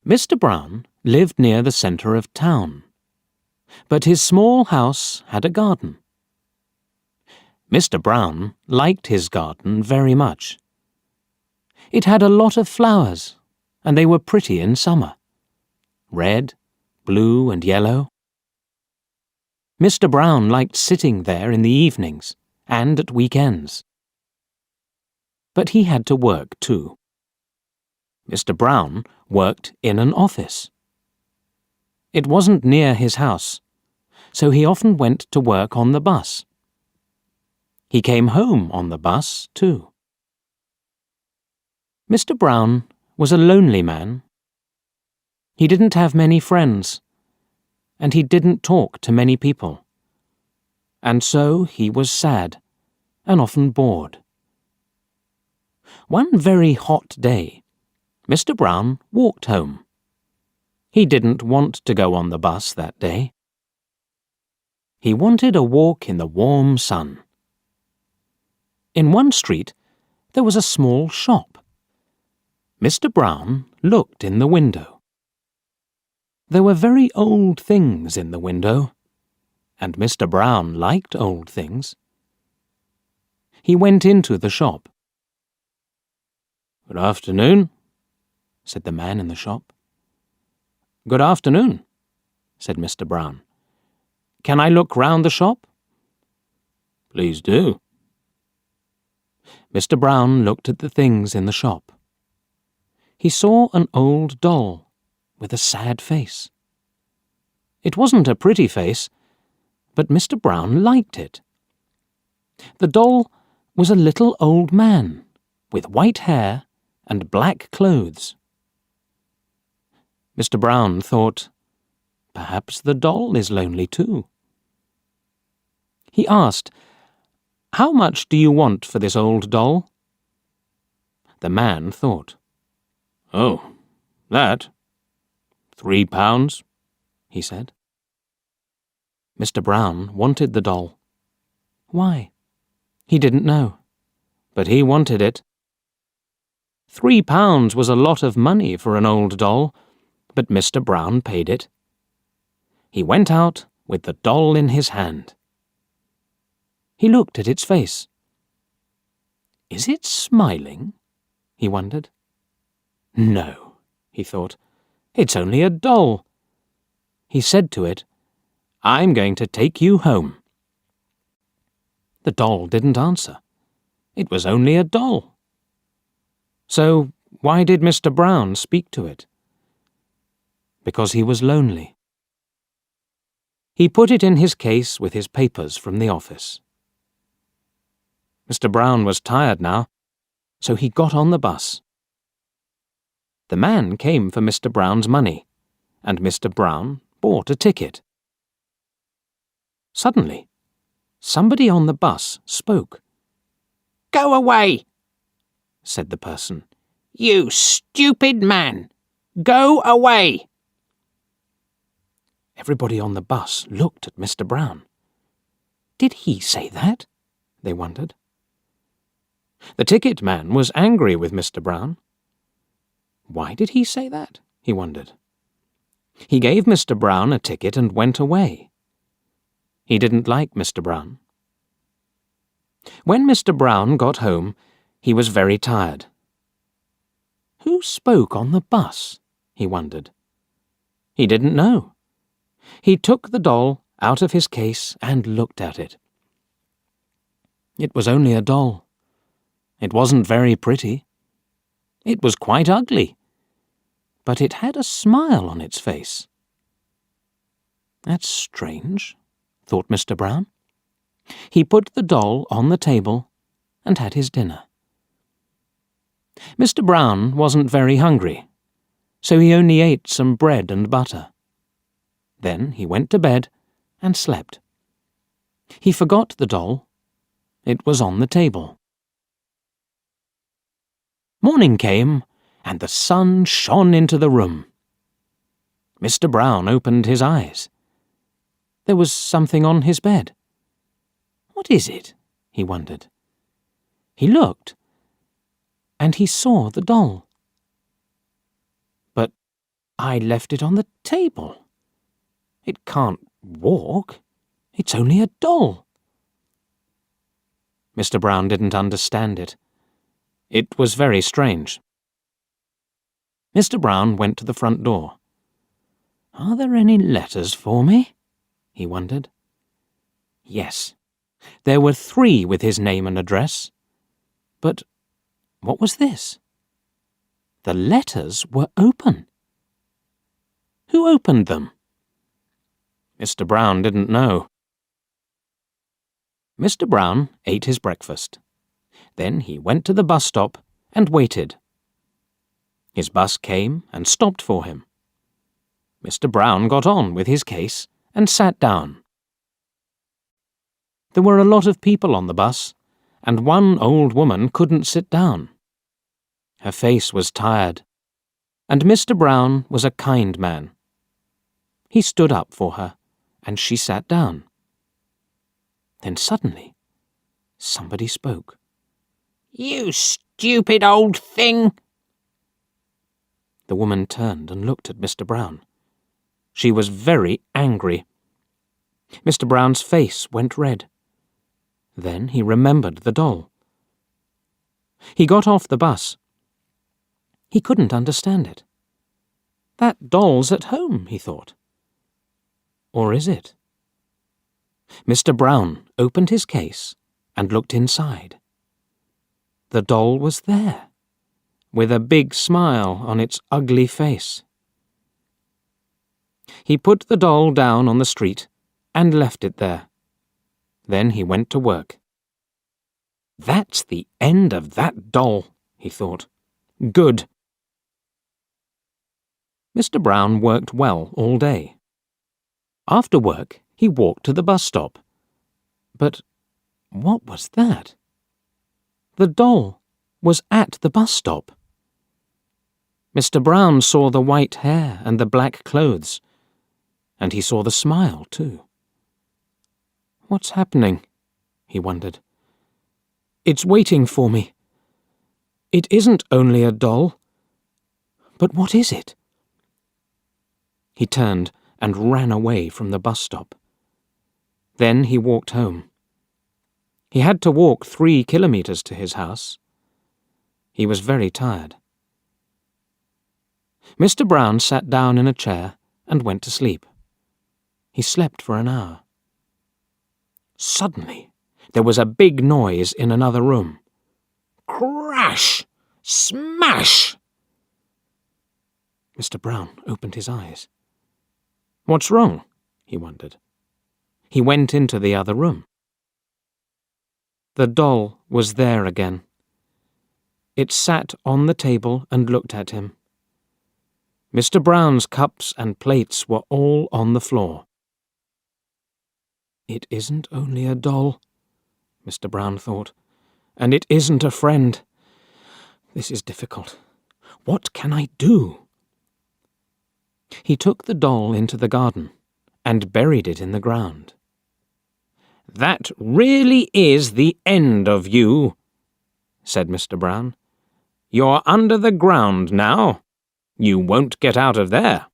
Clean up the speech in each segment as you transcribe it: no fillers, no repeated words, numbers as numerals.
Mr. Brown lived near the centre of town, but his small house had a garden. Mr. Brown liked his garden very much. It had a lot of flowers, and they were pretty in summer. Red, blue and yellow. Mr. Brown liked sitting there in the evenings and at weekends. But he had to work too. Mr. Brown worked in an office. It wasn't near his house, so he often went to work on the bus. He came home on the bus too. Mr. Brown was a lonely man. He didn't have many friends, and he didn't talk to many people. And so he was sad and often bored. One very hot day, Mr. Brown walked home. He didn't want to go on the bus that day. He wanted a walk in the warm sun. In one street, there was a small shop. Mr. Brown looked in the window. There were very old things in the window, and Mr. Brown liked old things. He went into the shop. "Good afternoon," said the man in the shop. "Good afternoon," said Mr. Brown. "Can I look round the shop?" "Please do." Mr. Brown looked at the things in the shop. He saw an old doll with a sad face. It wasn't a pretty face, but Mr. Brown liked it. The doll was a little old man with white hair and black clothes. Mr. Brown thought, perhaps the doll is lonely too. He asked, "How much do you want for this old doll?" The man thought. "Oh, that? £3, he said. Mr. Brown wanted the doll. Why? He didn't know, but he wanted it. £3 was a lot of money for an old doll, but Mr. Brown paid it. He went out with the doll in his hand. He looked at its face. Is it smiling? He wondered. No, he thought. It's only a doll. He said to it, "I'm going to take you home." The doll didn't answer. It was only a doll. So why did Mr. Brown speak to it? Because he was lonely. He put it in his case with his papers from the office. Mr. Brown was tired now, so he got on the bus. The man came for Mr. Brown's money, and Mr. Brown bought a ticket. Suddenly, somebody on the bus spoke. "Go away," said the person. "You stupid man! Go away!" Everybody on the bus looked at Mr. Brown. Did he say that? They wondered. The ticket man was angry with Mr. Brown. Why did he say that? He wondered. He gave Mr. Brown a ticket and went away. He didn't like Mr. Brown. When Mr. Brown got home, he was very tired. Who spoke on the bus? He wondered. He didn't know. He took the doll out of his case and looked at it. It was only a doll. It wasn't very pretty. It was quite ugly, but it had a smile on its face. That's strange, thought Mr. Brown. He put the doll on the table and had his dinner. Mr. Brown wasn't very hungry, so he only ate some bread and butter. Then he went to bed and slept. He forgot the doll. It was on the table. Morning came, and the sun shone into the room. Mr. Brown opened his eyes. There was something on his bed. What is it? He wondered. He looked, and he saw the doll. But I left it on the table. It can't walk. It's only a doll. Mr. Brown didn't understand it. It was very strange. Mr. Brown went to the front door. Are there any letters for me? He wondered. Yes, there were 3 with his name and address. But what was this? The letters were open. Who opened them? Mr. Brown didn't know. Mr. Brown ate his breakfast. Then he went to the bus stop and waited. His bus came and stopped for him. Mr. Brown got on with his case and sat down. There were a lot of people on the bus, and one old woman couldn't sit down. Her face was tired, and Mr. Brown was a kind man. He stood up for her, and she sat down. Then suddenly, somebody spoke. "You stupid old thing!" The woman turned and looked at Mr. Brown. She was very angry. Mr. Brown's face went red. Then he remembered the doll. He got off the bus. He couldn't understand it. That doll's at home, he thought. Or is it? Mr. Brown opened his case and looked inside. The doll was there, with a big smile on its ugly face. He put the doll down on the street and left it there. Then he went to work. That's the end of that doll, he thought. Good. Mr. Brown worked well all day. After work, he walked to the bus stop. But what was that? The doll was at the bus stop. Mr. Brown saw the white hair and the black clothes, and he saw the smile too. What's happening? He wondered. It's waiting for me. It isn't only a doll. But what is it? He turned and ran away from the bus stop. Then he walked home. He had to walk 3 kilometers to his house. He was very tired. Mr. Brown sat down in a chair and went to sleep. He slept for an hour. Suddenly, there was a big noise in another room. Crash! Smash! Mr. Brown opened his eyes. What's wrong? He wondered. He went into the other room. The doll was there again. It sat on the table and looked at him. Mr. Brown's cups and plates were all on the floor. It isn't only a doll, Mr. Brown thought, and it isn't a friend. This is difficult. What can I do? He took the doll into the garden and buried it in the ground. That really is the end of you, said Mr. Brown. You're under the ground now. You won't get out of there.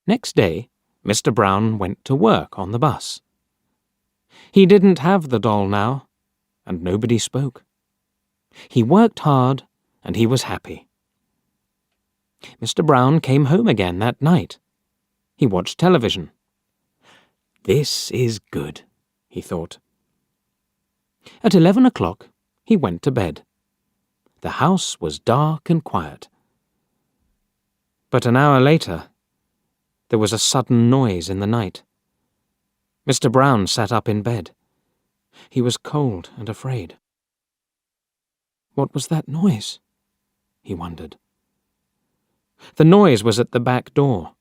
Next day, Mr. Brown went to work on the bus. He didn't have the doll now, and nobody spoke. He worked hard, and he was happy. Mr. Brown came home again that night. He watched television. This is good, he thought. At 11 o'clock, he went to bed. The house was dark and quiet. But an hour later, there was a sudden noise in the night. Mr. Brown sat up in bed. He was cold and afraid. What was that noise? He wondered. The noise was at the back door.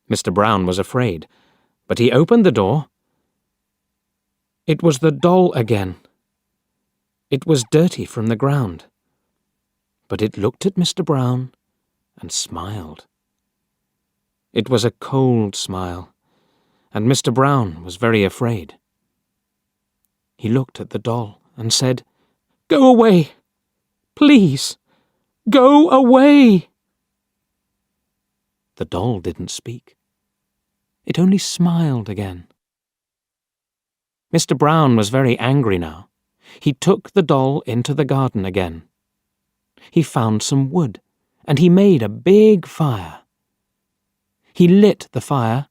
Mr. Brown was afraid, but he opened the door. It was the doll again. It was dirty from the ground, but it looked at Mr. Brown and smiled. It was a cold smile, and Mr. Brown was very afraid. He looked at the doll and said, "Go away! Please, go away!" The doll didn't speak. It only smiled again. Mr. Brown was very angry now. He took the doll into the garden again. He found some wood, and he made a big fire. He lit the fire,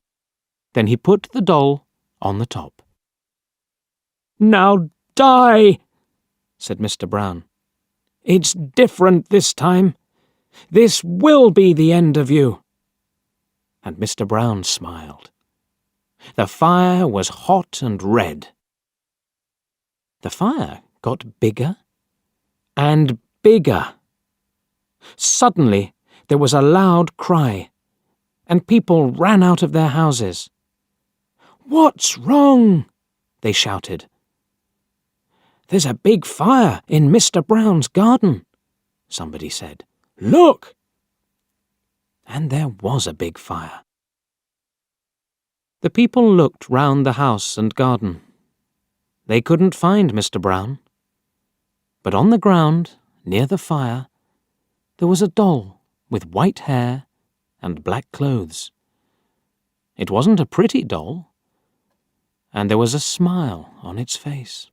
then he put the doll on the top. "Now die," said Mr. Brown. "It's different this time. This will be the end of you." And Mr. Brown smiled. The fire was hot and red. The fire got bigger and bigger. Suddenly there was a loud cry, and people ran out of their houses. "What's wrong?" they shouted. "There's a big fire in Mr. Brown's garden," somebody said. "Look!" And there was a big fire. The people looked round the house and garden. They couldn't find Mr. Brown. But on the ground, near the fire, there was a doll with white hair and black clothes. It wasn't a pretty doll, and there was a smile on its face.